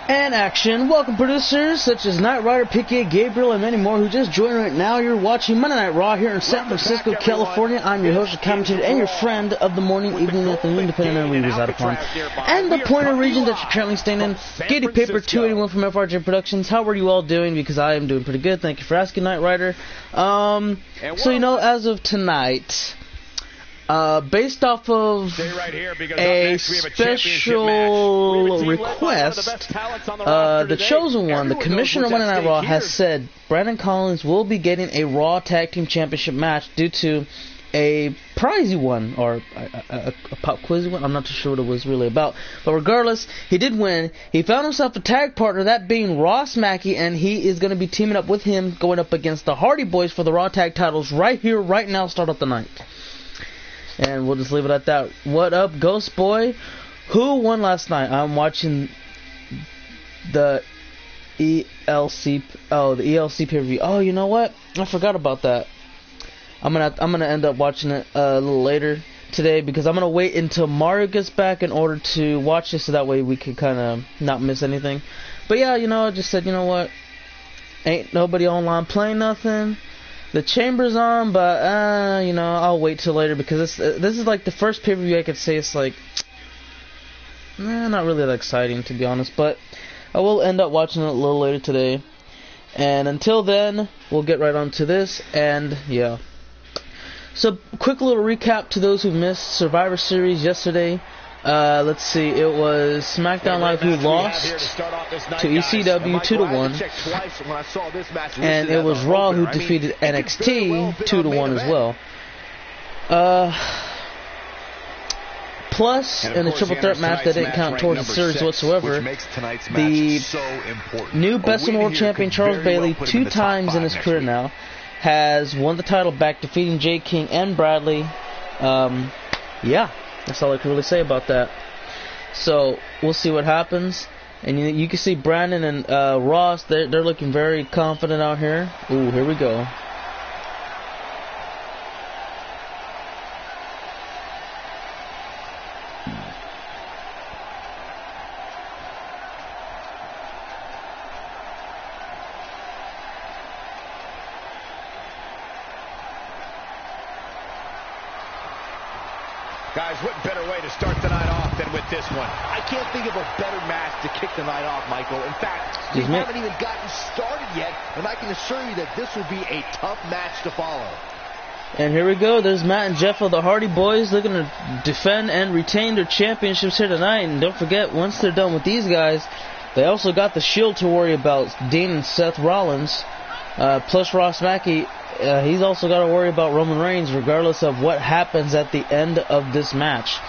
And action. Welcome producers such as Knight Rider, PK, Gabriel, and many more who just joined right now. You're watching Monday Night Raw here in San Francisco, California. I'm your host, commentator, and your friend of the morning, evening, afternoon, depending on where you reside upon. And the point of region that you're currently staying in, Giddy Paper 281 from FRJ Productions. How are you all doing? Because I am doing pretty good. Thank you for asking, Knight Rider. So, you know, as of tonight, based off of a special request, the Chosen One, the Commissioner of Monday Night Raw, has said Brandon Collins will be getting a Raw Tag Team Championship match due to a prizy one, or a pop quizzy one. I'm not too sure what it was really about. But regardless, he did win. He found himself a tag partner, that being Ross Mackey, and he is going to be teaming up with him, going up against the Hardy Boys for the Raw Tag titles right here, right now, start up the night. And we'll just leave it at that. What up, Ghost Boy? Who won last night? I'm watching the ELC. Oh, the ELC pay-per-view. Oh, you know what? I forgot about that. I'm gonna end up watching it a little later today because I'm gonna wait until Mario gets back in order to watch it, so that way we can kind of not miss anything. But yeah, you know, I just said, you know what? Ain't nobody online playing nothing. The Chamber's on, but, you know, I'll wait till later because this is like the first pay-per-view I could say it's like, not really that exciting, to be honest, but I will end up watching it a little later today. And until then, we'll get right on to this, and yeah. So, quick little recap to those who missed Survivor Series yesterday. Let's see, it was SmackDown Live who lost to ECW 2-1, and it was Raw who defeated NXT 2-1 as well. Plus, in the triple threat match that didn't count towards the series whatsoever, the new Best in the World champion Charles Bailey, 2 times in his career now, has won the title back, defeating Jay King and Bradley. Yeah. That's all I can really say about that. So, we'll see what happens. And you can see Brandon and Ross, they're looking very confident out here. Ooh, here we go. Guys, what better way to start the night off than with this one? I can't think of a better match to kick the night off, Michael. In fact, we haven't even gotten started yet, and I can assure you that this will be a tough match to follow. And here we go. There's Matt and Jeff of the Hardy Boys looking to defend and retain their championships here tonight. And don't forget, once they're done with these guys, they also got the Shield to worry about, Dean and Seth Rollins, plus Ross Mackey. He's also got to worry about Roman Reigns regardless of what happens at the end of this match.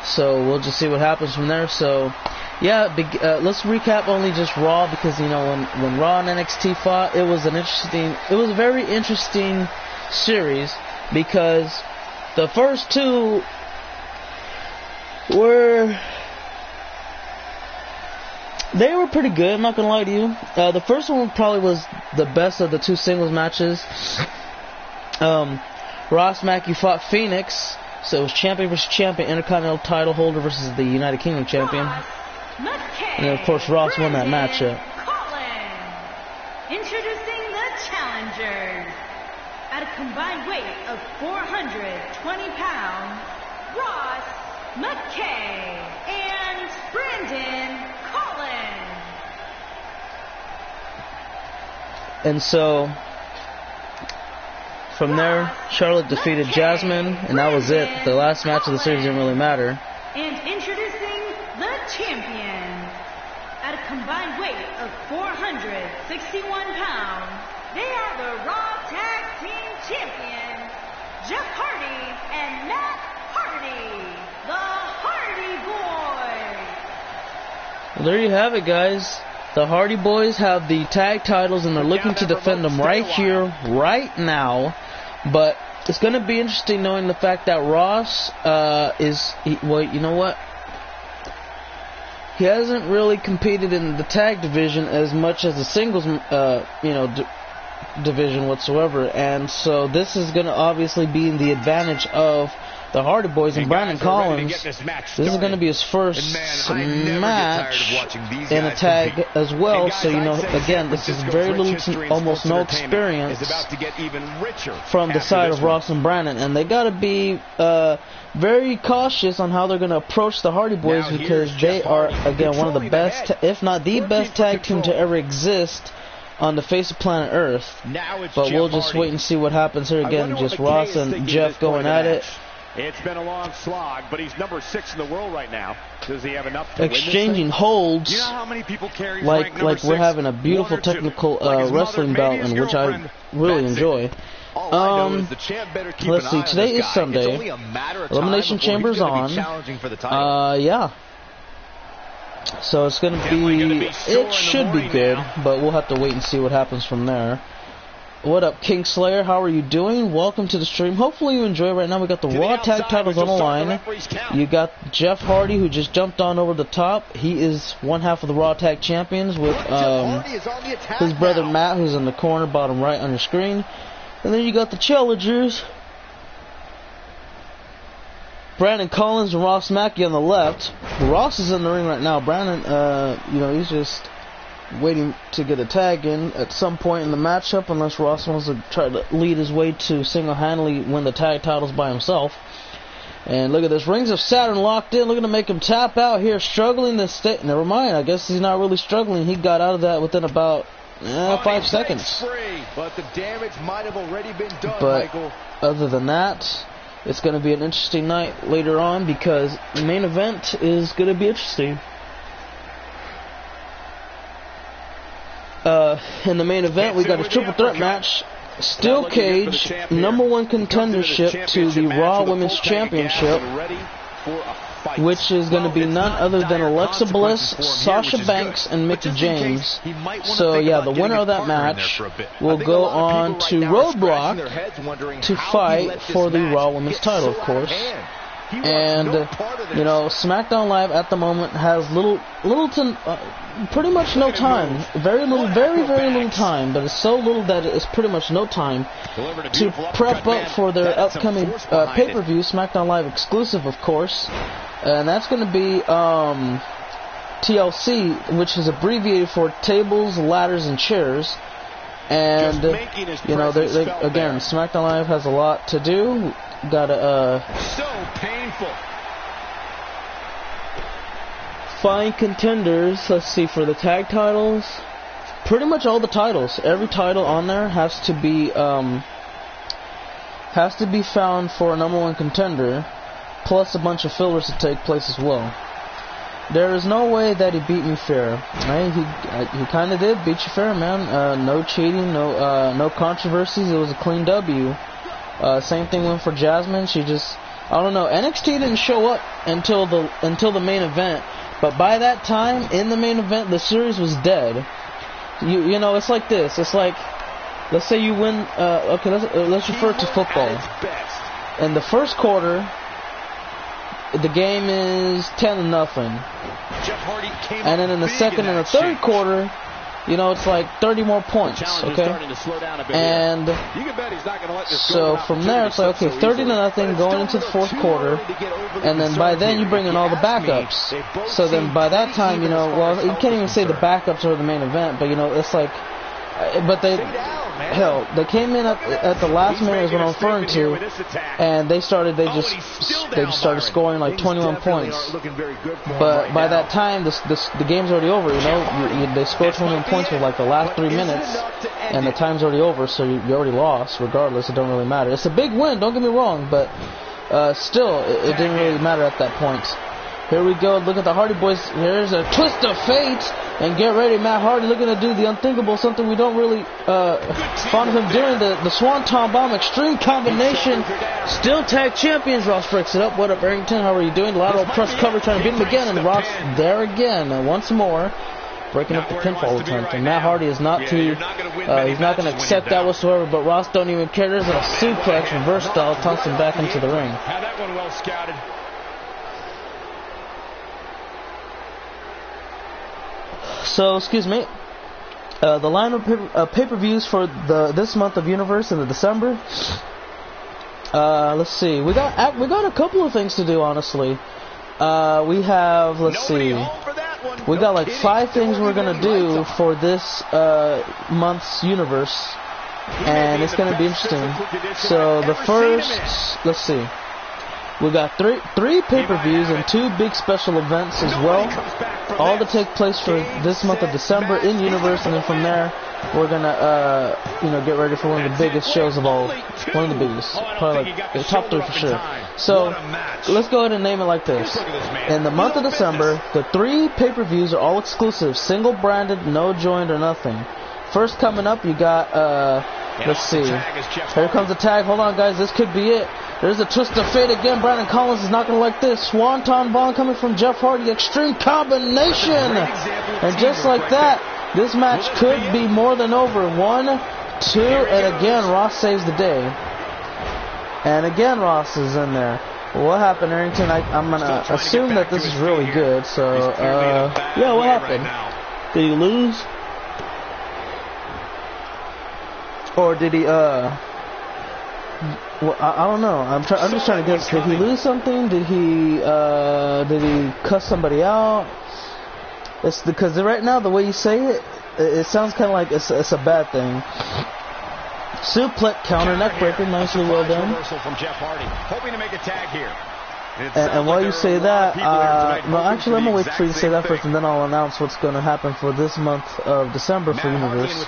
So we'll just see what happens from there. So yeah, let's recap only just Raw, because you know when Raw and NXT fought, it was a very interesting series, because the first two were pretty good, I'm not gonna lie to you. The first one probably was the best of the 2 singles matches. Ross Mackey fought Phoenix, so it was champion versus champion, Intercontinental title holder versus the United Kingdom champion. And then, of course, Ross won that matchup. Introducing the challengers. At a combined weight of 420 pounds, Ross McKay and Brandon Collins. And so, from there, Charlotte defeated Jasmine, and that was it. The last match of the series didn't really matter. And introducing the champions. At a combined weight of 461 pounds, they are the Raw Tag Team Champions, Jeff Hardy and Matt Hardy, the Hardy Boys. Well, there you have it, guys. The Hardy Boys have the tag titles, and they're looking to defend them right here, right now. But it's going to be interesting knowing the fact that Ross well, you know what? He hasn't really competed in the tag division as much as the singles, division whatsoever. And so this is going to obviously be in the advantage of the Hardy Boys and Brandon Collins. This is going to be his first match in a tag as well. So, you know, again, this is very little to almost no experience from the side of Ross and Brandon. And they got to be very cautious on how they're going to approach the Hardy Boys, because they are, again, one of the best, if not the best tag team to ever exist on the face of planet Earth. But we'll just wait and see what happens here. Again, just Ross and Jeff going at it. It's been a long slog, but he's number 6 in the world right now. Does he have enough to exchanging holds? You know how many people carry like we're having a beautiful technical wrestling bout, in which I really enjoy. Let's see. Today is Sunday. Elimination Chamber's on. Yeah. So it's gonna be. It should be good, but we'll have to wait and see what happens from there. What up, Kingslayer? How are you doing? Welcome to the stream. Hopefully you enjoy. Right now we got the Raw Tag titles on the line. You got Jeff Hardy, who just jumped on over the top. He is one half of the Raw Tag Champions with his brother Matt, who's in the corner, bottom right on your screen. And then you got the challengers, Brandon Collins and Ross Mackey on the left. Ross is in the ring right now. Brandon, you know, he's just waiting to get a tag in at some point in the matchup, unless Ross wants to try to lead his way to single-handedly win the tag titles by himself. And look at this, Rings of Saturn locked in, looking to make him tap out here, struggling to stay. Never mind, I guess he's not really struggling. He got out of that within about 5 seconds. But the damage might have already been done, but Michael. Other than that, it's going to be an interesting night later on, because the main event is going to be interesting. In the main event, we got a triple threat match. Steel cage, #1 contendership to the Raw Women's Championship, which is going to be none other than Alexa Bliss, Sasha Banks, and Mickie James. So yeah, the winner of that match will go on to Roadblock to fight for the Raw Women's title, of course. And you know, SmackDown Live at the moment has little to pretty much no time, very little time, but it's so little that it's pretty much no time to prep up for their upcoming pay-per-view, SmackDown Live exclusive, of course, and that's going to be TLC, which is abbreviated for Tables, Ladders, and Chairs. And you know, again, SmackDown Live has a lot to do. Gotta so painful. Find contenders. Let's see, for the tag titles, pretty much all the titles, every title on there has to be found for a #1 contender, plus a bunch of fillers to take place as well. There is no way that he beat me fair. Right? He kind of did beat you fair, man. No cheating, no controversies. It was a clean W. Same thing went for Jasmine. She just, I don't know. NXT didn't show up until the main event, but by that time in the main event, the series was dead. You know, it's like this. It's like, let's say you win. Okay, let's refer to football. In the first quarter, the game is 10-0, and then in the second and the third quarter, you know, it's like 30 more points, okay? And so from there, it's like, okay, 30-0 going into the fourth quarter, and then by then you bring in all the backups. So then by that time, you know, well, you can't even say the backups are the main event, but you know, it's like, but they came in at the last minute is what I'm referring to, and they just started scoring like 21 points. But by that time, the game's already over. You know, they scored 21 points with like the last 3 minutes, and the time's already over. So you already lost. Regardless, it don't really matter. It's a big win. Don't get me wrong, but still, it didn't really matter at that point. Here we go. Look at the Hardy Boys. Here's a twist of fate. And get ready, Matt Hardy looking to do the unthinkable, something we don't really find him doing. The Swanton Bomb Extreme Combination. Still tag champions. Ross breaks it up. What up, Arrington? How are you doing? Lateral press cover trying to beat him again. And Ross there again. And once more, breaking up the pinfall attempt. And Matt Hardy is not to, he's not going to accept that whatsoever. But Ross don't even care. There's a suplex, reverse style, toss him back into the ring. Had that one well scouted. So, excuse me, the line of pay-per-views for this month of Universe in December Let's see. We got a couple of things to do, honestly. We have, let's see. We got like 5 things we're gonna do for this month's universe, and it's gonna be interesting. So the first, let's see. We got three pay-per-views and 2 big special events as well, all to take place for this month of December in universe, and then from there we're gonna get ready for one of the biggest shows of all, one of the biggest, probably like the top 3 for sure. So let's go ahead and name it like this. In the month of December, the 3 pay-per-views are all exclusive, single branded, no joined or nothing. First coming up, you got let's see. Here comes the tag. Hold on, guys. This could be it. There's a twist of fate again. Brandon Collins is not going to like this. Swanton Bomb coming from Jeff Hardy. Extreme combination. And just like that, this match could be more than over. 1, 2, and again, Ross saves the day. And again, Ross is in there. What happened, Arrington? I'm going to assume that this is really good. So, yeah, what happened? Did he lose? Or did he, well, I don't know. I'm just trying to guess. Did he lose something? Did he cuss somebody out? It's because right now the way you say it, it sounds kind of like it's a bad thing. Suplex counter neckbreaker, nicely well done. And while you say that, no, actually I'm gonna wait for you to say that first, and then I'll announce what's gonna happen for this month of December for Universe.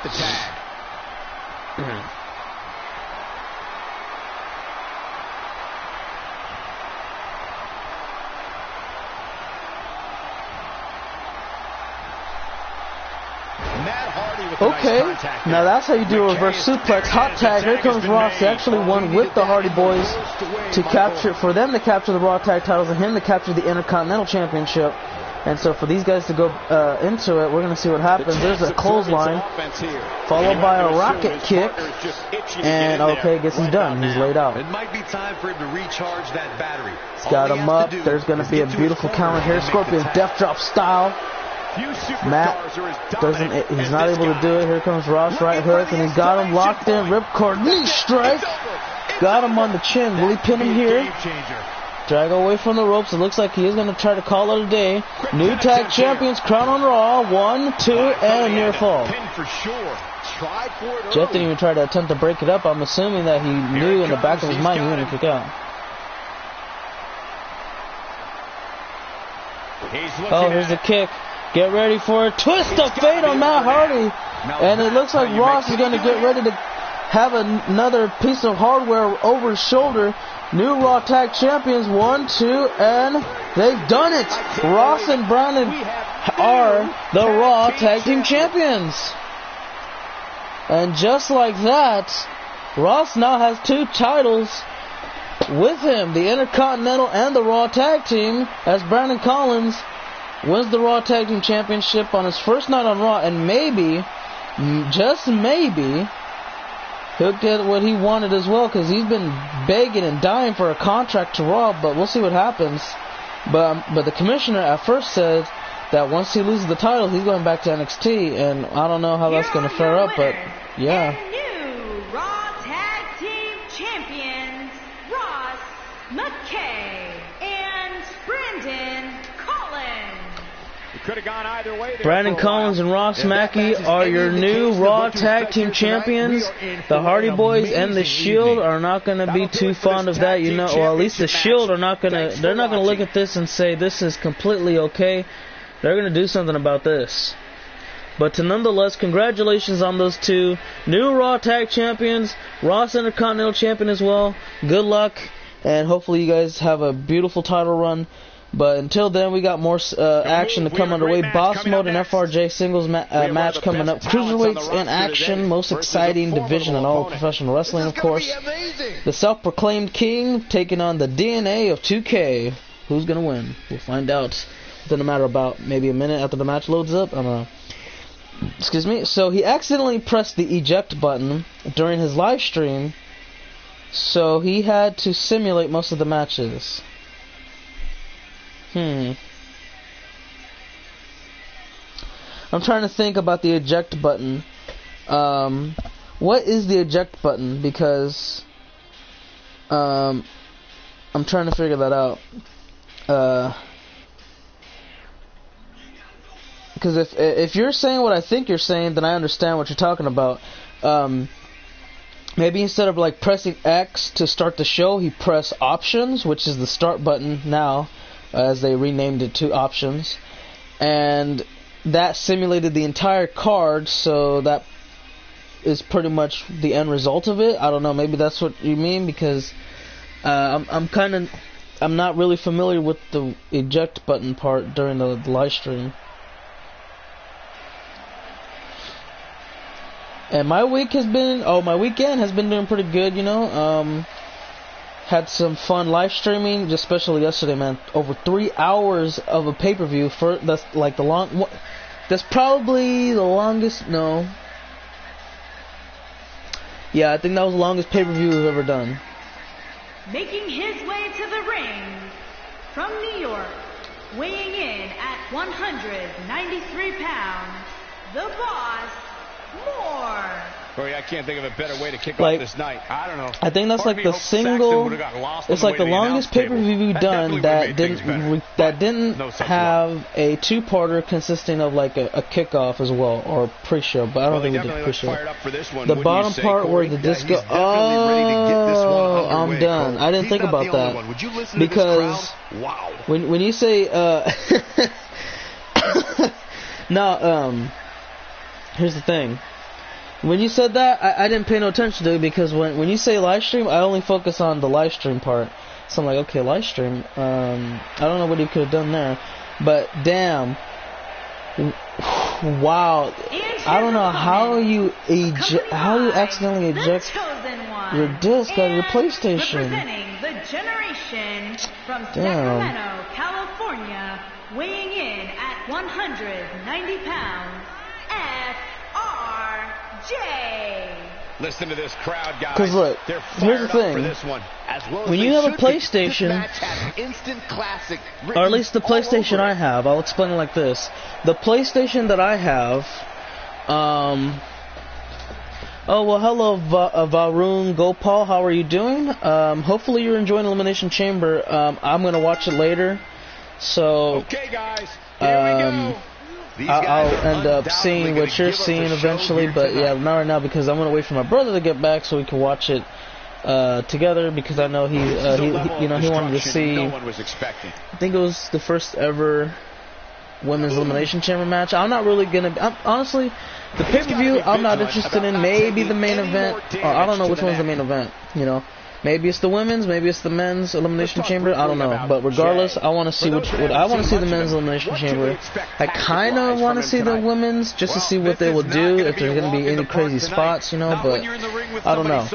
Okay, now that's how you do a reverse suplex. Hot tag. Here comes Ross. He actually won with the Hardy Boys for them to capture the Raw Tag titles and him to capture the Intercontinental Championship. And so for these guys to go into it, we're going to see what happens. There's a clothesline, followed by a rocket kick, and okay, I guess he's done. He's laid out. It might be time for him to recharge that battery. He's got him up. There's going to be a beautiful counter here. Scorpion Death Drop style. Matt he's not able to do it. Here comes Ross, right hook, and he's got him locked in. Ripcord knee strike. Got him on the chin. Will he pin him here? Drag away from the ropes. It looks like he is going to try to call it a day. New tag champions crown on Raw. 1, 2, and a near fall. Jeff didn't even try to attempt to break it up. I'm assuming that he knew in the back of his mind he was going to kick out. Oh, here's the kick. Get ready for a twist of fate on Matt Hardy. And it looks like Ross is going to get ready to have another piece of hardware over his shoulder. New Raw Tag Champions, 1, 2, and they've done it. Ross and Brandon are the Raw Tag Team Champions. And just like that, Ross now has 2 titles with him, the Intercontinental and the Raw Tag Team, as Brandon Collins wins the Raw Tag Team Championship on his first night on Raw, and maybe, just maybe, he'll get what he wanted as well, because he's been begging and dying for a contract to Raw, but we'll see what happens. But the commissioner at first said that once he loses the title, he's going back to NXT, and I don't know how that's going to fare up, but yeah. And new Raw Tag Team Champions, Ross McKay and Brandon Collins. Could have gone either way there. Brandon Collins and Ross Mackey are your new Raw Tag Team Champions. The Hardy Boys and the Shield are not going to be too fond of that, you know. Well, at least the Shield are not going to. They're not going to look at this and say this is completely okay. They're going to do something about this. But nonetheless, congratulations on those 2 new Raw Tag Champions. Ross Intercontinental Champion as well. Good luck, and hopefully you guys have a beautiful title run. But until then, we got more action to come underway. Boss Mode and FRJ singles match coming up. Cruiserweights in action. Most exciting division in all of professional wrestling, of course. The self-proclaimed king taking on the DNA of 2K. Who's going to win? We'll find out within a matter of about maybe a minute after the match loads up. I don't know. Excuse me. So he accidentally pressed the eject button during his live stream, so he had to simulate most of the matches. I'm trying to think about the eject button. What is the eject button? Because I'm trying to figure that out. Because if you're saying what I think you're saying, then I understand what you're talking about. Maybe instead of like pressing X to start the show, he pressed options, which is the start button now, as they renamed it to options, and that simulated the entire card, so that is pretty much the end result of it. I don't know, maybe that's what you mean, because I'm not really familiar with the eject button part during the live stream. And my weekend has been doing pretty good, you know. Had some fun live streaming, just especially yesterday, man. Over 3 hours of a pay-per-view. That's like that's probably the longest. No. Yeah, I think that was the longest pay-per-view we've ever done. Making his way to the ring from New York, weighing in at 193 pounds, the Boss. More. Boy, I can't think of a better way to kick off this night. I don't know. I think that's like the single. It's like the longest pay-per-view we've done that didn't have a two-parter consisting of like a kickoff as well, or pre-show. But I don't think we did pre-show. The bottom part where the disco. Oh, I'm done. I didn't think about that because when you say now here's the thing. When you said that, I didn't pay no attention to it, because when you say live stream, I only focus on the live stream part. So I'm like, okay, live stream. I don't know what he could have done there, but damn, wow! I don't know how you accidentally eject your disc out of your PlayStation. The generation from Sacramento, California, weighing in at 190 pounds. J. Listen to this crowd, guys. Because look, here's the thing. When you have a PlayStation, or at least the PlayStation I have, I'll explain it like this. The PlayStation that I have, oh, well, hello, Varun Gopal. How are you doing? Hopefully you're enjoying Elimination Chamber. I'm going to watch it later. So, okay, guys, here we go. I'll end up seeing what you're seeing eventually, but yeah, not right now, because I'm gonna wait for my brother to get back so we can watch it together, because I know he wanted to see. I think it was the first ever women's elimination chamber match. I'm not really gonna. Honestly, the pay-per-view I'm not interested in. Maybe the main event. I don't know which one's the main event. You know. Maybe it's the women's, maybe it's the men's elimination chamber. I don't know, but regardless, I want to see I want to see the men's elimination chamber. I kind of want to see the women's just to see what they will do, if there's going to be any crazy spots, you know. But I don't know.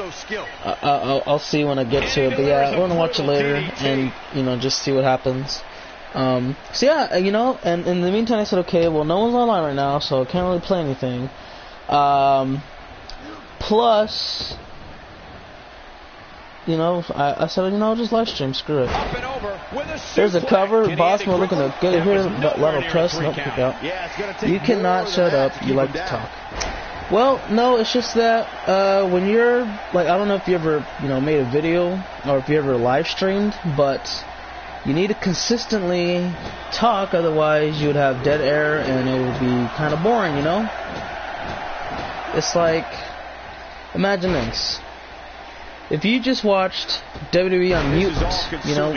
I'll see when I get to it. But yeah, I want to watch it later and just see what happens. So yeah, and in the meantime, I said, okay, well, no one's online right now, so I can't really play anything. Plus. I said, I'll just live stream, screw it. There's a cover, Boss Mode looking to get it here, but lateral press, nope, kick out. You cannot shut up, you like to talk. Well, no, it's just that, when you're, like, I don't know if you ever, made a video, or if you ever live streamed, but you need to consistently talk, otherwise you would have dead air, and it would be kind of boring, It's like, imagine this. If you just watched WWE on mute,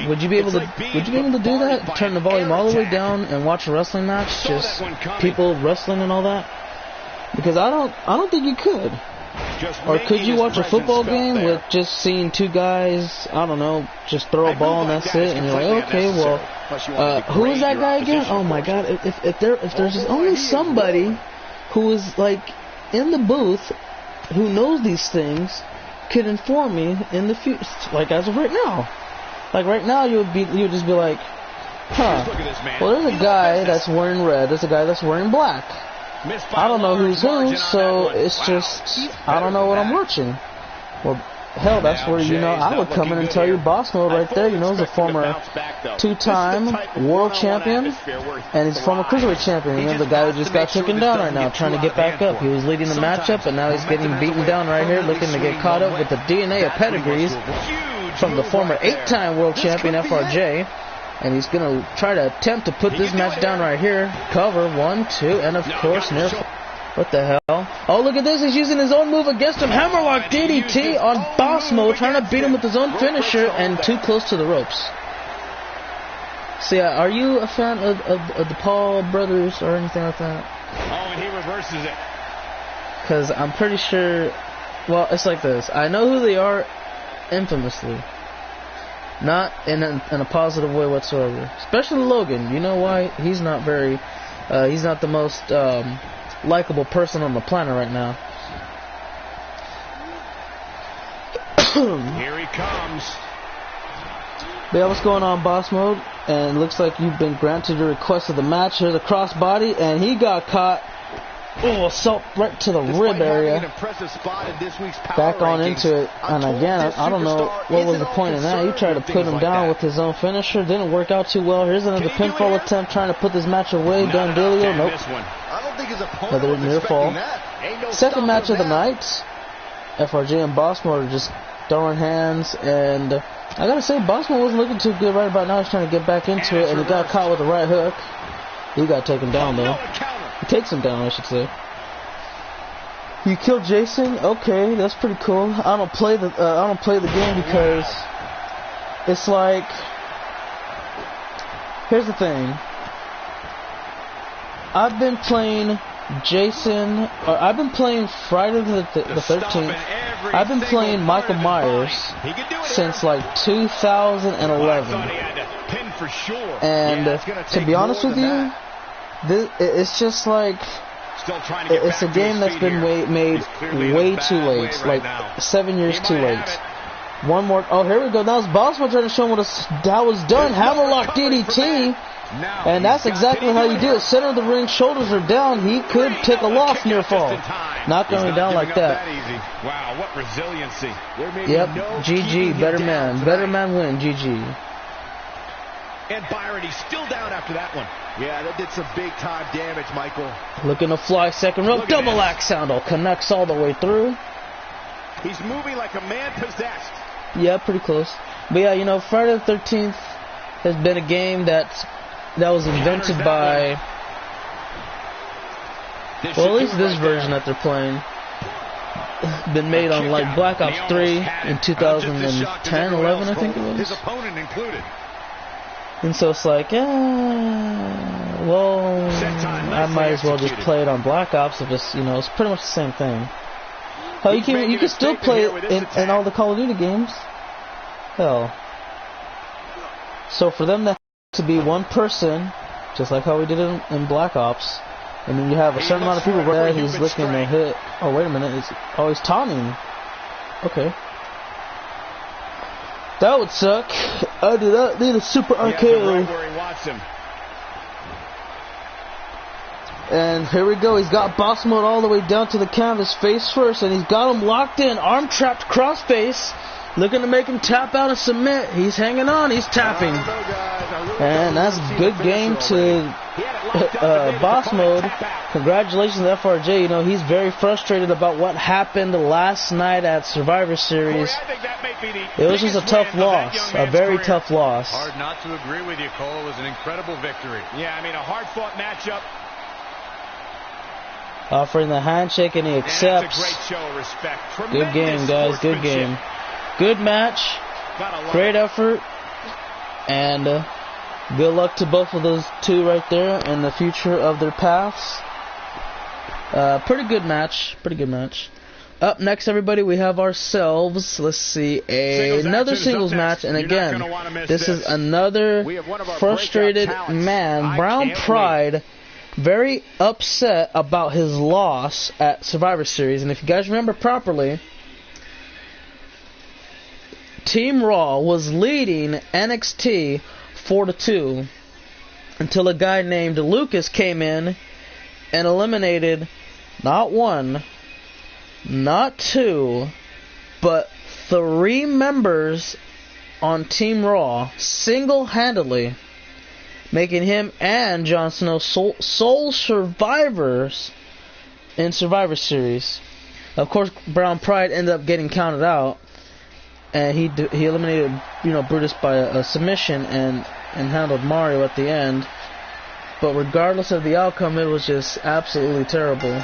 would you be able to do that? Turn the volume all the way down and watch a wrestling match, just people wrestling and all that? Because I don't think you could. Or could you watch a football game with just seeing two guys, I don't know, just throw a ball and that's it, and you're like, okay, well, who is that guy again? Oh my God! If there's only somebody who is like in the booth who knows these things, could inform me in the future, like as of right now. Like right now, you would just be like, huh? Well, there's a guy that's wearing red. There's a guy that's wearing black. I don't know who's who, so it's just I don't know what I'm watching. Well, hell, that's where I would come in and tell you, Boss Mode right there. He's a former two-time world champion, and he's a former cruiserweight champion. The guy who just got taken down right now, trying to get back up. He was leading the matchup, and now he's getting beaten down right here, looking to get caught up with the DNA of pedigrees. from the former 8-time world champion FRJ. And he's going to try to attempt to put this match down right here. Cover, 1, 2, and of course, near. What the hell? Oh, look at this. He's using his own move against him. Hammerlock DDT on boss mode, trying to beat him with his own finisher, and too close to the ropes. See, are you a fan of the Paul brothers or anything like that? Oh, and he reverses it. Because I'm pretty sure, well, it's like this. I know who they are infamously. Not in a positive way whatsoever. Especially Logan. You know why? He's not very, he's not the most likable person on the planet right now. Here he comes. But yeah, what's going on, boss mode? And it looks like you've been granted your request of the match. Here's a crossbody, and he got caught. Oh, assault right to the rib area. Back on into it. And again, I don't know what was the point of that. He tried to put him down with his own finisher. Didn't work out too well. Here's another pinfall attempt trying to put this match away. Done dealio. Nope. Another near fall. Second match of the night. FRJ and Boss Mode are just throwing hands. And I gotta say, Boss Mode wasn't looking too good right about now. He's trying to get back into it. And he got caught with a right hook. He got taken down though. He takes him down, I should say. You killed Jason? Okay, that's pretty cool. I don't play the game because it's like, here's the thing. I've been playing Jason, or I've been playing Friday the 13th. I've been playing Michael Myers since like 2011. And to be honest with you, it's just like, it's a game that's been made way too late, like 7 years too late. One more, oh here we go, that was Bossman trying to show him how was done, Hammerlock DDT, and that's exactly how you do it, center of the ring, shoulders are down, he could take a loss near fall, not going down like that. Wow, what resiliency. Yep, GG, better man win, GG. And Byron, he's still down after that one. Yeah, that did some big-time damage, Michael. Looking to fly second rope, double axe handle, connects all the way through. He's moving like a man possessed. Yeah, pretty close. But yeah, you know, Friday the 13th has been a game that was invented by, well, at least this version that they're playing, been made on like Black Ops 3 in 2010, 11, I think it was. His opponent included. And so it's like, well, I might as well just play it on Black Ops. It just, you know, it's pretty much the same thing. Hell, you can still play it in all the Call of Duty games. Hell. So for them to be one person, just like how we did it in Black Ops, and then you have a certain amount of people where he's looking to hit. Oh, wait a minute. He's taunting. Okay. That would suck. I do not need a super arcade. And here we go. He's got boss mode all the way down to the canvas face first, and he's got him locked in, arm trapped crossface, looking to make him tap out and submit. He's hanging on. He's tapping, and that's a good game to boss mode. Congratulations to FRJ. You know, he's very frustrated about what happened last night at Survivor Series. It was just a tough loss, a very tough loss. Hard not to agree with you, Cole. It was an incredible victory. Yeah, I mean, a hard-fought matchup. Offering the handshake, and he accepts. That's a great show of respect. Good game, guys. Good game. Good match. Great effort. And good luck to both of those two right there in the future of their paths. Pretty good match. Pretty good match. Up next, everybody, we have ourselves, let's see, another singles match. And again, this is another frustrated man, Brown Pride, very upset about his loss at Survivor Series. And if you guys remember properly, Team Raw was leading NXT 4-2 until a guy named Lucas came in and eliminated not one, not two, but 3 members on Team Raw single-handedly, making him and Jon Snow sole survivors in Survivor Series. Of course, Brown Pride ended up getting counted out. and he eliminated, you know, Brutus by a submission and handled Mario at the end. But regardless of the outcome, it was just absolutely terrible.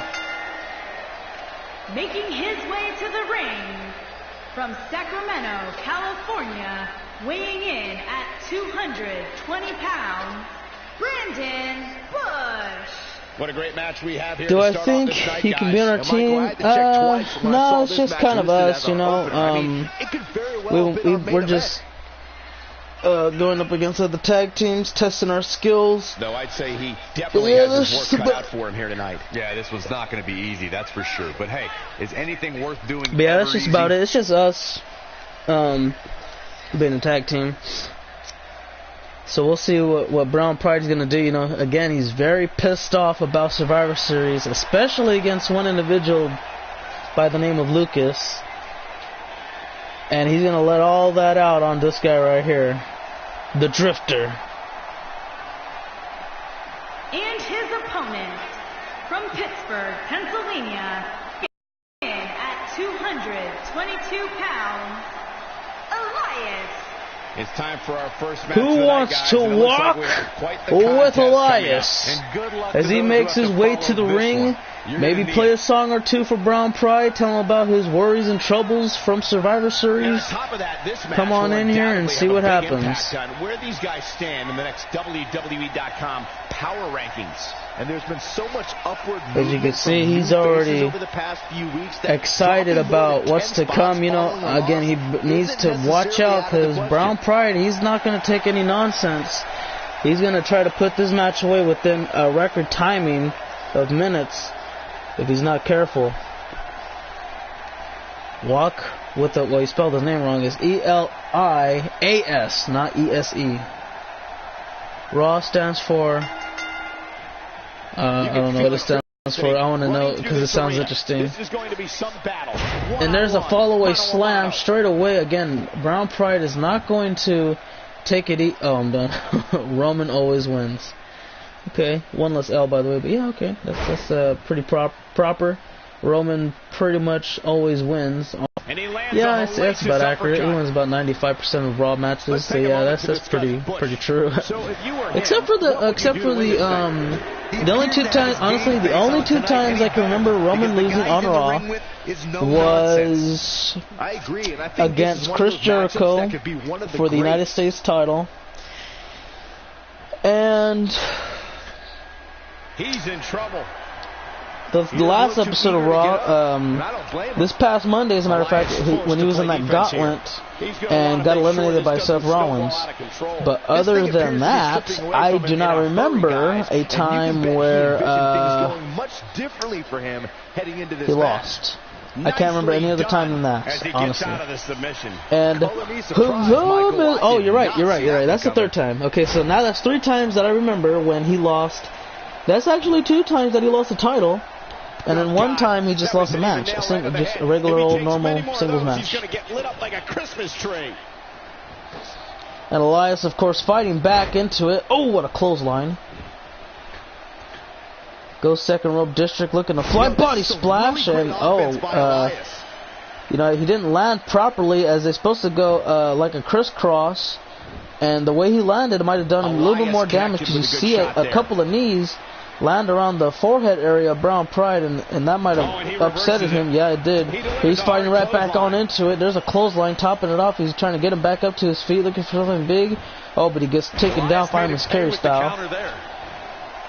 Making his way to the ring from Sacramento, California, weighing in at 220 pounds, Brandon Bush. What a great match we have here. Do I think he can be on our team? No, it's just kind of us, you know. We're just going up against other tag teams, testing our skills. Though I'd say he definitely has his work cut out for him here tonight. Yeah, this was not going to be easy, that's for sure. But hey, is anything worth doing? But yeah, that's just about it. It's just us being a tag team. So we'll see what Brown Pride is going to do. You know, again, he's very pissed off about Survivor Series, especially against one individual by the name of Lucas. And he's going to let all that out on this guy right here, the Drifter. And his opponent from Pittsburgh, Pennsylvania, in at 222 pounds, Elias. It's time for our first match. Who wants to walk with Elias as he makes his way to the ring? Maybe play a song or two for Brown Pride, tell him about his worries and troubles from Survivor Series. Come on in here and see what happens. Where these guys stand in the next WWE.com power rankings. And there's been so much upward movement. As you can see, he's already excited about what's to come. You know, again, he needs to watch out because Brown Pride, he's not going to take any nonsense. He's going to try to put this match away within a record timing of minutes if he's not careful. Walk with the, well, he spelled his name wrong. It's E-L-I-A-S, not E-S-E. Raw stands for... I don't know what it stands for. I want to know because it sounds interesting. And there's a fall-away slam straight away. Again, Brown Pride is not going to take it. Oh, I'm done. Roman always wins. Okay, one less L by the way, but yeah, okay, that's pretty proper. Roman pretty much always wins. Yeah, it's about accurate. He wins about 95% of Raw matches. So yeah, that's pretty true. except for the only two times, honestly, the only two times I can remember Roman losing on Raw was against Chris Jericho for the United States title, and he's in trouble. The last episode of Raw, this past Monday, as a matter of fact, when he was in that gauntlet and got eliminated by Seth Rollins. But other than that, I do not remember a time where he lost. I can't remember any other time than that, honestly. And oh, you're right. That's the third time. Okay, so now that's 3 times that I remember when he lost. That's actually 2 times that he lost the title. And then 1 time he just lost a match, just a regular old normal singles match. And Elias, of course, fighting back into it. Oh, what a clothesline! Goes second rope district, looking to fly body splash, and you know, he didn't land properly as they're supposed to go like a crisscross. And the way he landed, it might have done him a little bit more damage because you see a couple of knees land around the forehead area of Brown Pride, and that might have upsetted him. Yeah, it did. He's fighting right back on into it. There's a clothesline topping it off. He's trying to get him back up to his feet, looking for something big. Oh, but he gets taken down, fireman's carry style.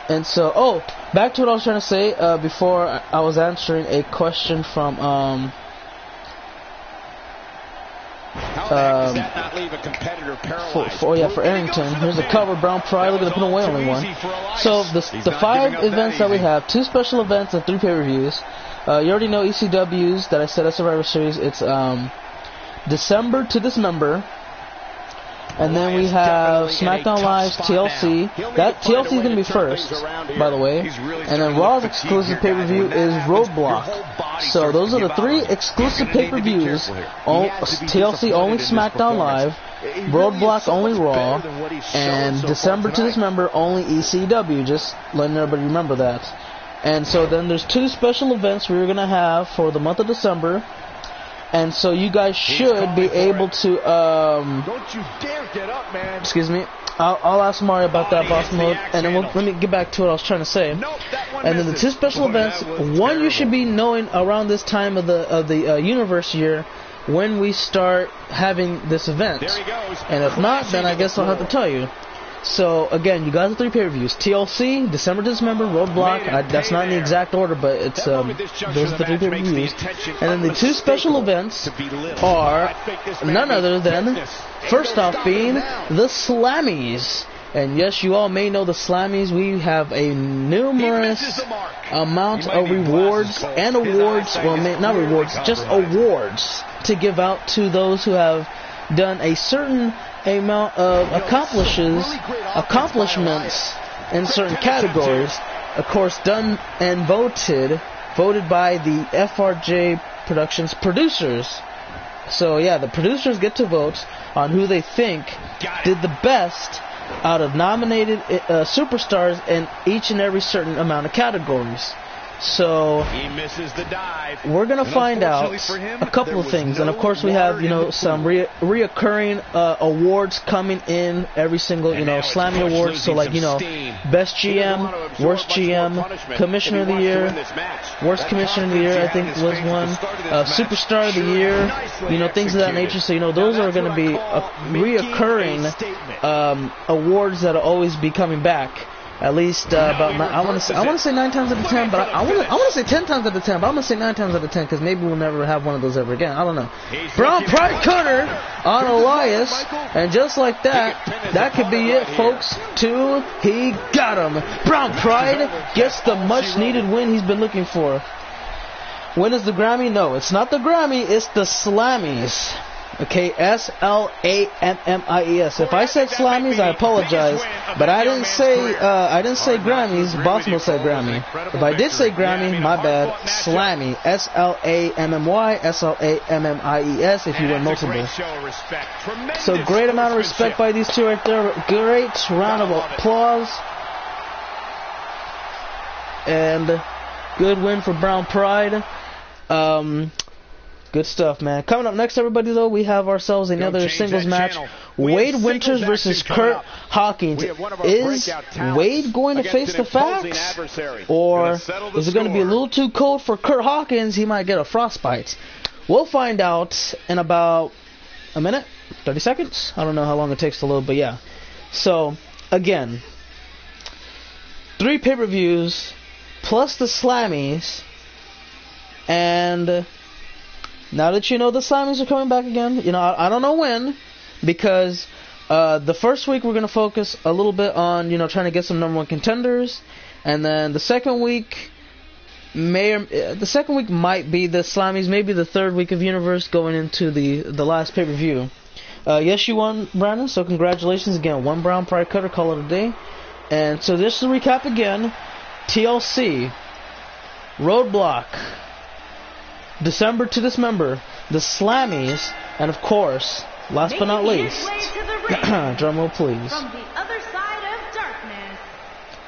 And so, back to what I was trying to say before I was answering a question from for Arrington. Here's a cover, Brown Pride. Look at the put away only one. So the 5 events that we have, 2 special events and 3 pay-per-views. You already know ECWs that I said at Survivor Series. It's December to Dismember. And then we have SmackDown Live's TLC. That TLC is going to be first, by the way. And then Raw's exclusive pay-per-view is Roadblock. So those are the 3 exclusive pay-per-views. TLC only SmackDown Live, Roadblock only Raw, and December to Dismember only ECW. Just letting everybody remember that. And so then there's 2 special events we're going to have for the month of December. And so you guys should be able to, Don't you dare get up, man. excuse me, I'll ask Mario about that boss mode, and then let me get back to what I was trying to say. Nope, that one And then the misses. 2 special events, one you should be knowing around this time of the universe year when we start having this event. There he goes. And if not, then I guess I'll have to tell you. So again, you got the 3 pay-per-views: TLC, December to Dismember, Roadblock. That's not in the exact order, but it's those are the 3 pay-per-views. And then the 2 special events are none other than, first off, being the Slammies. And yes, you all may know the Slammies. We have a numerous amount of rewards and awards. Well, not rewards, just awards to give out to those who have done a certain amount of accomplishments in certain categories. Of course, done and voted by the FRJ Productions producers. So yeah, the producers get to vote on who they think did the best out of nominated superstars in each and every certain amount of categories. So He misses the dive. we're gonna find out Unfortunately for him, a couple there of was things, and of no course we have water in some the reoccurring awards coming in every single And now it's Slammy Bush awards. So losing like some steam. best He doesn't GM, want to absorb worst much more GM, punishment Commissioner if of he the wants to year, win this match. worst That Commissioner of the year I think confidence he was had at one, the start of this match Superstar of the sure year, nicely things of that executed. nature. So Now those are that's going to what be I call making reoccurring a statement. awards that'll always be coming back. At least about I want to say 9 times out of 10, but I want to say 10 times out of 10, but I'm gonna say 9 times out of 10 because maybe we'll never have one of those ever again. I don't know. Brown Pride Cutter on Elias, and just like that, that could be it, folks. 2, he got him. Brown Pride gets the much needed win he's been looking for. When is the Grammy? No, it's not the Grammy. It's the Slammies. Okay, Slammies. If I said Slammies, I apologize, but I didn't say Grammys. Bossmo said Grammy. If I did say Grammy, my bad. Slammy, Slammies. If you went multiple. So great amount of respect by these two right there. Great round of applause, and good win for Brown Pride. Good stuff, man. Coming up next, everybody, though, we have ourselves another singles match. Wade Winters versus Kurt Hawkins. Is Wade going to face the facts? Or is it going to be a little too cold for Kurt Hawkins? He might get a frostbite. We'll find out in about a minute, 30 seconds. I don't know how long it takes to load, but yeah. So, again, 3 pay-per-views plus the Slammies, and now that you know the Slammies are coming back again, I don't know when, because the first week we're going to focus a little bit on, trying to get some number 1 contenders, and then the second week might be the Slammies, maybe the 3rd week of Universe going into the last pay-per-view. Yes, you won, Brandon, so congratulations again. 1 Brown Pride Cutter, call it a day. And so just to recap again, TLC, Roadblock, December to Dismember, the Slammies, and of course, last but not least, drum roll please. From the other side of darkness,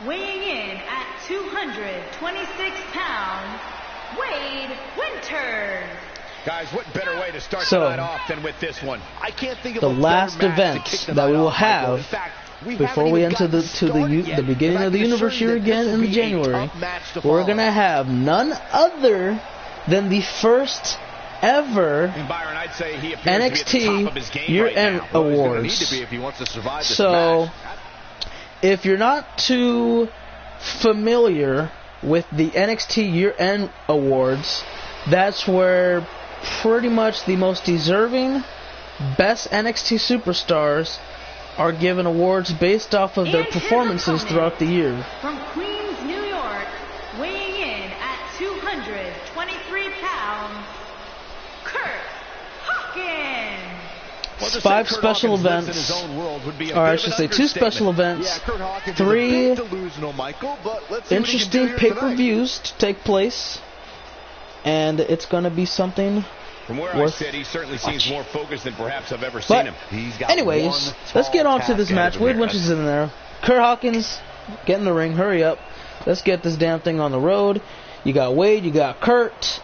weighing in at 226 pounds, Wade Winters. Guys, what better way to start the night off than with this one? I can't think of the last event that we will have before we enter the beginning of the universe year again in January. We're gonna have none other than the first ever NXT year-end awards. So, if you're not too familiar with the NXT year-end awards, that's where pretty much the most deserving, best NXT superstars are given awards based off of their performances throughout the year. From Queens, New York, weighing in at 223 pounds, Kurt Hawkins. 5 special events, or I should say 2 special events, 3 interesting pay-per-views to take place, and it's going to be something From where I sit, he certainly seems more focused than perhaps I've ever seen him. Anyways, let's get on to this match. Wade Winters is in there. Kurt Hawkins, get in the ring. Hurry up. Let's get this damn thing on the road. You got Wade, you got Kurt,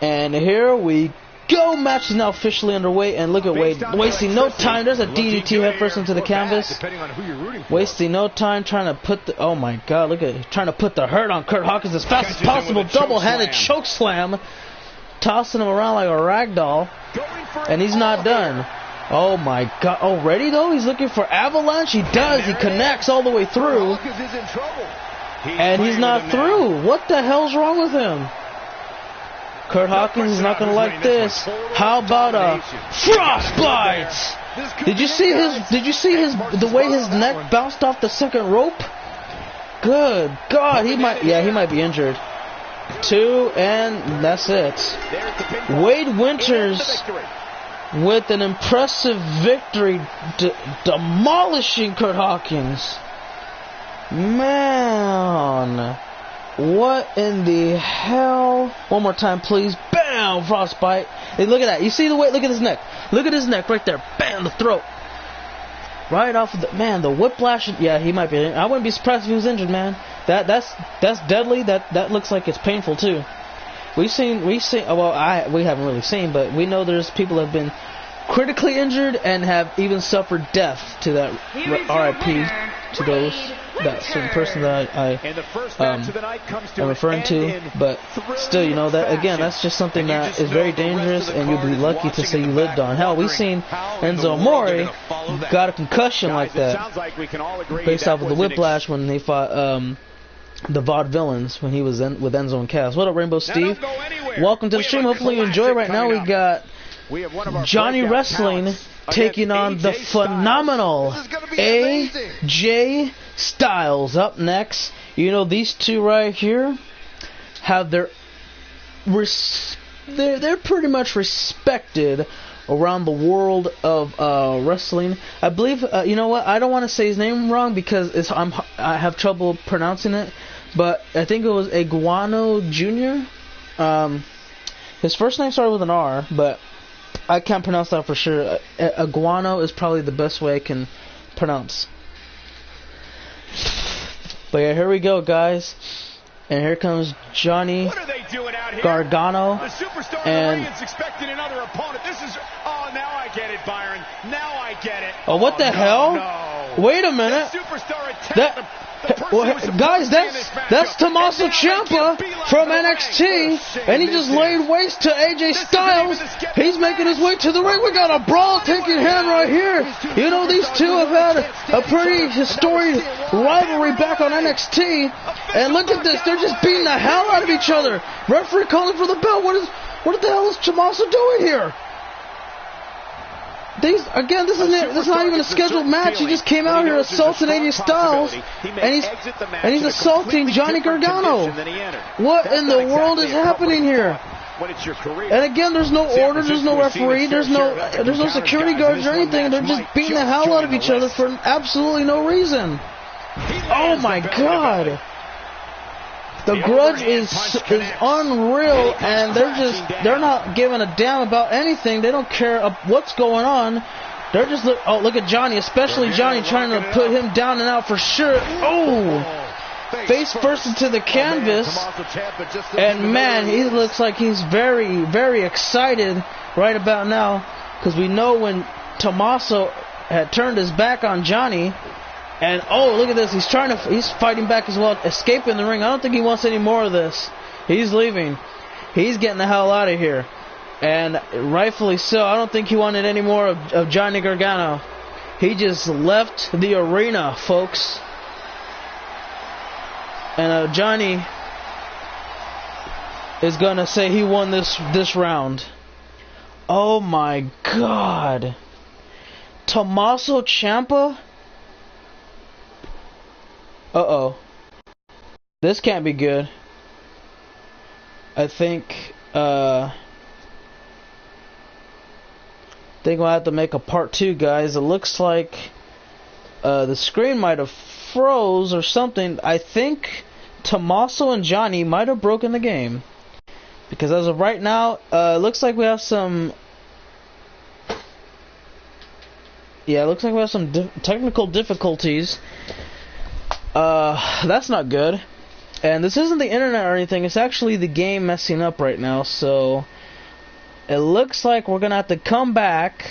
and here we go. Match is now officially underway, and look at Wade wasting no time. There's a DDT head first into the canvas. Wasting no time trying to put the, oh my god, look at, trying to put the hurt on Kurt Hawkins as fast as possible. Double-handed choke slam. Tossing him around like a rag doll. And he's not done. Oh my god, already though? He's looking for Avalanche? He does, he connects all the way through. And he's not through. What the hell's wrong with him? Kurt Hawkins is not going to like this. How about a frostbite? Did you see the way his neck bounced off the second rope? Good God, he might be injured. 2, and that's it. Wade Winters with an impressive victory, demolishing Kurt Hawkins. Man, what in the hell? One more time, please. Bam! Frostbite. Hey, look at that. You see the weight? Look at his neck. Look at his neck right there. Bam! The throat. Right off of the, man, the whiplash. Yeah, he might be. I wouldn't be surprised if he was injured, man. That's deadly. That looks like it's painful too. We haven't really seen, but we know there's people that have been critically injured and have even suffered death to that. RIP to those, that certain person that I'm referring to. But still, you know, that again, that's just something that is very dangerous, and you'll be lucky to say you lived on. Hell, we've seen Enzo Amore got a concussion like that based off of the whiplash when they fought the Vaudevillains when he was with Enzo and Cass. What up, Rainbow Steve? Welcome to the stream. Hopefully you enjoy. Right now we got Johnny Wrestling taking on the phenomenal AJ Styles. Up next, you know, these two right here have they're pretty much respected around the world of wrestling. I believe, you know what, I don't want to say his name wrong because I have trouble pronouncing it, but I think it was Iguano Jr. His first name started with an R, but I can't pronounce that for sure. Iguano is probably the best way I can pronounce. But yeah, here we go, guys. And here comes Johnny Gargano. The superstar and is expecting another opponent. This is, oh, now I get it, Byron. Now I get it. Oh, what the hell? No. Wait a minute. Guys, that's Tommaso Ciampa from NXT, and he just laid waste to AJ Styles. He's making his way to the ring. We got a brawl taking hand right here. You know, these two have had a pretty historic rivalry back on NXT, and look at this. They're just beating the hell out of each other. Referee calling for the bell. What the hell is Tommaso doing here? This is not even a scheduled match. He just came out here assaulting AJ Styles, and he's assaulting Johnny Gargano. What in the world is happening here? And again, there's no order, there's no referee, there's no security guards or anything. They're just beating the hell out of each other for absolutely no reason. Oh my God! The grudge is unreal, and they're not giving a damn about anything. They don't care what's going on. They're just look at Johnny, especially Johnny, trying to put him down and out for sure. Oh, face first into the canvas, and man, he looks like he's very, very excited right about now, because we know when Tommaso had turned his back on Johnny. And oh, look at this! He's fighting back as well, escaping the ring. I don't think he wants any more of this. He's leaving. He's getting the hell out of here, and rightfully so. I don't think he wanted any more of Johnny Gargano. He just left the arena, folks. And Johnny is gonna say he won this round. Oh my God, Tommaso Ciampa. Uh-oh. This can't be good. I think we'll have to make a part 2, guys. It looks like the screen might have froze or something. I think Tommaso and Johnny might have broken the game. Because as of right now, it looks like we have some... Yeah, it looks like we have some technical difficulties. That's not good. And this isn't the internet or anything, it's actually the game messing up right now, so it looks like we're gonna have to come back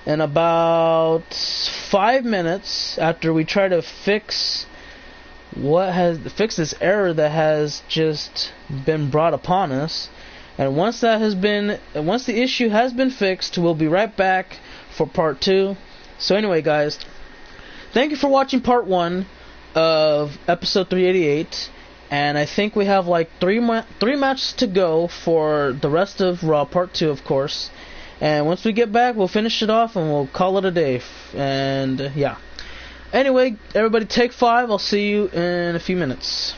in about 5 minutes after we try to fix this error that has just been brought upon us. And once the issue has been fixed, we'll be right back for part 2. So anyway, guys, thank you for watching part 1 of episode 388, and I think we have like three matches to go for the rest of Raw part 2, of course. And once we get back, we'll finish it off and we'll call it a day. And yeah. Anyway, everybody, take 5. I'll see you in a few minutes.